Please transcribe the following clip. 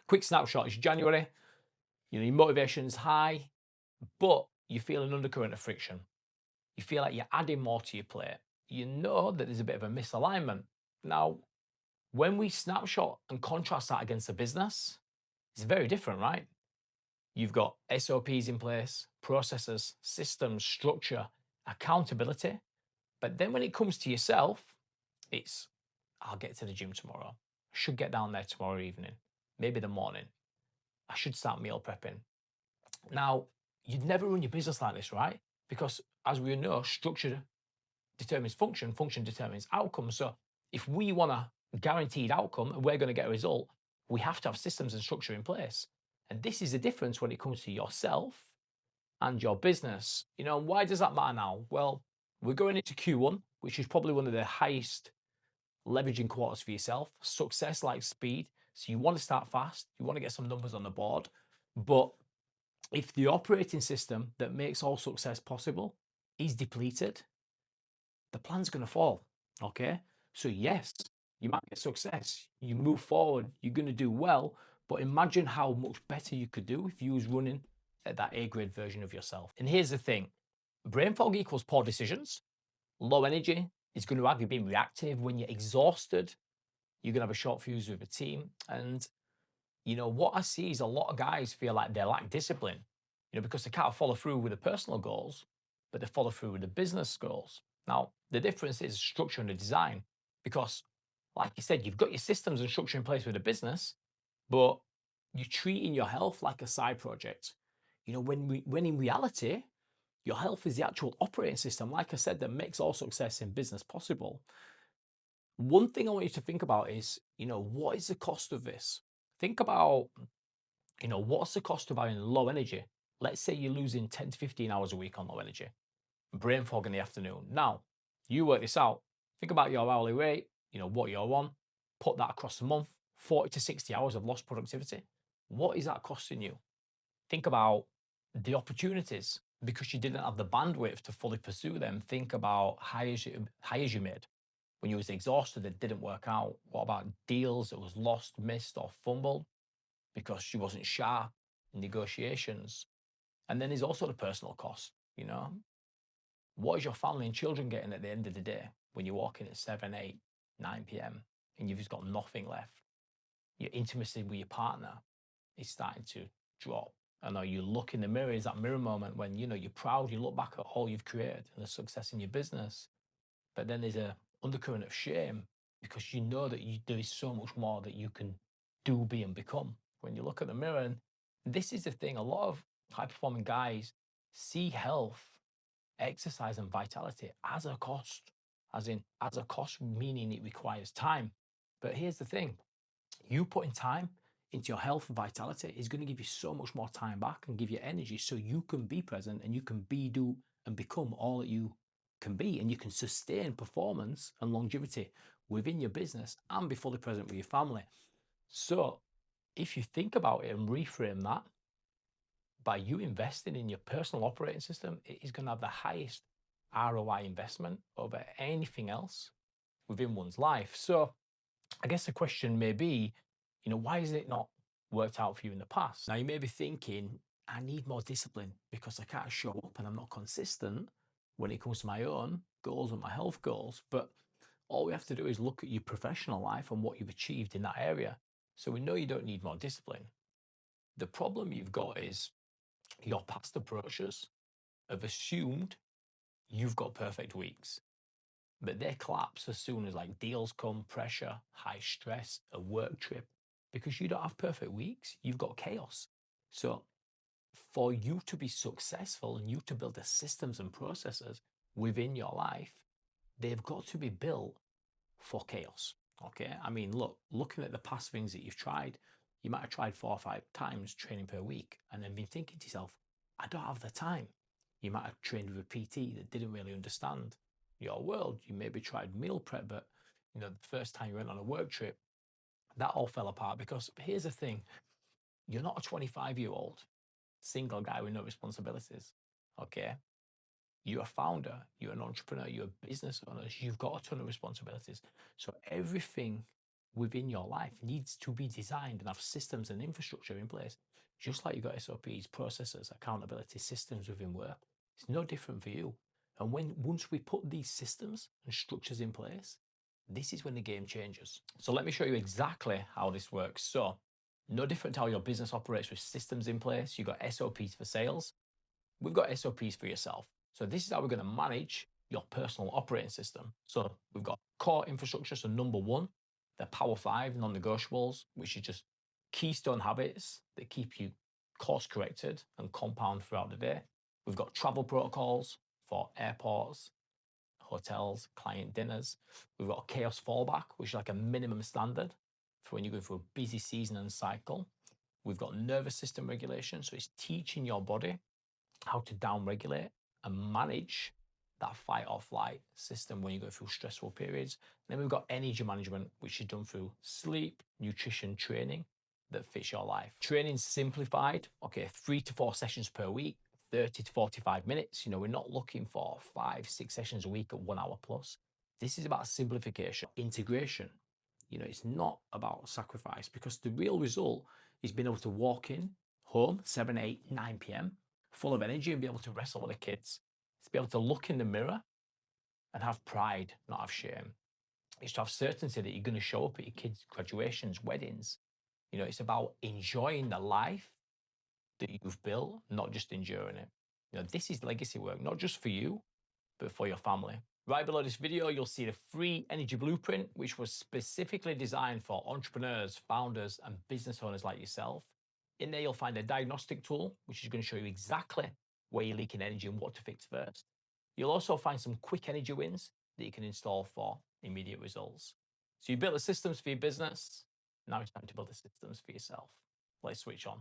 Quick snapshot, it's January, your motivation's high, but you feel an undercurrent of friction. You feel like you're adding more to your plate. You know that there's a bit of a misalignment. Now, when we snapshot and contrast that against the business, it's very different, right? You've got SOPs in place, processes, systems, structure, accountability. But then when it comes to yourself, it's, I'll get to the gym tomorrow. I should get down there tomorrow evening, maybe the morning. I should start meal prepping. Now, you'd never run your business like this, right? Because as we know, structure determines function, function determines outcome. So if we want a guaranteed outcome and we're going to get a result, we have to have systems and structure in place. And this is the difference when it comes to yourself and your business. Why does that matter now? Well, we're going into Q1, which is probably one of the highest leveraging quarters for yourself. Success like speed. So you want to start fast, you want to get some numbers on the board. But if the operating system that makes all success possible is depleted, the plan's going to fall. Okay. So, yes, you might get success, you move forward, you're going to do well. But imagine how much better you could do if you was running at that A grade version of yourself. And here's the thing, brain fog equals poor decisions. Low energy is going to have you being reactive. When you're exhausted, you're going to have a short fuse with a team. And what I see is a lot of guys feel like they lack discipline, because they can't follow through with the personal goals, but they follow through with the business goals. Now, the difference is structure and the design, because like you said, you've got your systems and structure in place with the business, but you're treating your health like a side project. When in reality, your health is the actual operating system, like I said, that makes all success in business possible. One thing I want you to think about is, what is the cost of this? Think about, what's the cost of having low energy? Let's say you're losing 10 to 15 hours a week on low energy, brain fog in the afternoon. Now, you work this out. Think about your hourly rate, what you're on, put that across the month, 40 to 60 hours of lost productivity. What is that costing you? Think about the opportunities because you didn't have the bandwidth to fully pursue them. Think about hires you made when you was exhausted that didn't work out. What about deals that was lost, missed, or fumbled because she wasn't sharp in negotiations? And then there's also the personal cost. What is your family and children getting at the end of the day when you're walking at 7, 8, 9 p.m. and you've just got nothing left? Your intimacy with your partner is starting to drop. I know you look in the mirror, is that mirror moment when you're proud, you look back at all you've created and the success in your business. But then there's a undercurrent of shame because you know that there is so much more that you can do, be, and become when you look at the mirror. And this is the thing, a lot of high performing guys see health, exercise, and vitality as a cost, as a cost, meaning it requires time. But here's the thing, you putting time into your health and vitality is going to give you so much more time back and give you energy so you can be present and you can be, do, and become all that you can be, and you can sustain performance and longevity within your business and be fully present with your family. So if you think about it and reframe that, by you investing in your personal operating system, it is going to have the highest ROI investment over anything else within one's life. So I guess the question may be, why has it not worked out for you in the past? Now you may be thinking, I need more discipline because I can't show up and I'm not consistent when it comes to my own goals and my health goals. But all we have to do is look at your professional life and what you've achieved in that area. So we know you don't need more discipline. The problem you've got is your past approaches have assumed you've got perfect weeks, but they collapse as soon as like deals come, pressure, high stress, a work trip, because you don't have perfect weeks, you've got chaos. So for you to be successful and you to build the systems and processes within your life, they've got to be built for chaos. Okay. I mean, looking at the past things that you've tried, you might have tried 4 or 5 times training per week and then been thinking to yourself, I don't have the time. You might have trained with a PT that didn't really understand your world. You maybe tried meal prep, but the first time you went on a work trip, that all fell apart. Because here's the thing, you're not a 25-year-old single guy with no responsibilities. Okay. You're a founder, you're an entrepreneur, you're a business owner, you've got a ton of responsibilities. So everything within your life needs to be designed and have systems and infrastructure in place. Just like you've got SOPs, processes, accountability systems within work. It's no different for you. And once we put these systems and structures in place, this is when the game changes. So let me show you exactly how this works. So no different to how your business operates with systems in place. You've got SOPs for sales. We've got SOPs for yourself. So this is how we're going to manage your personal operating system. So we've got core infrastructure. So number one, the Power 5 non-negotiables, which is just keystone habits that keep you course corrected and compound throughout the day. We've got travel protocols for airports, hotels, client dinners. We've got a chaos fallback, which is like a minimum standard for when you're going through a busy season and cycle. We've got nervous system regulation. So it's teaching your body how to down-regulate and manage that fight or flight system when you go through stressful periods. And then we've got energy management, which is done through sleep, nutrition, training that fits your life. Training simplified, okay, 3 to 4 sessions per week, 30 to 45 minutes. We're not looking for 5, 6 sessions a week at 1 hour plus. This is about simplification, integration. It's not about sacrifice, because the real result is being able to walk in home 7, 8, 9 p.m. full of energy and be able to wrestle with the kids. It's be able to look in the mirror and have pride, not have shame. It's to have certainty that you're going to show up at your kids' graduations, weddings. It's about enjoying the life that you've built, not just enduring it. This is legacy work, not just for you, but for your family. Right below this video, you'll see the free energy blueprint, which was specifically designed for entrepreneurs, founders, and business owners like yourself. In there, you'll find a diagnostic tool, which is going to show you exactly where you're leaking energy and what to fix first. You'll also find some quick energy wins that you can install for immediate results. So you built the systems for your business. Now it's time to build the systems for yourself. Let's switch on.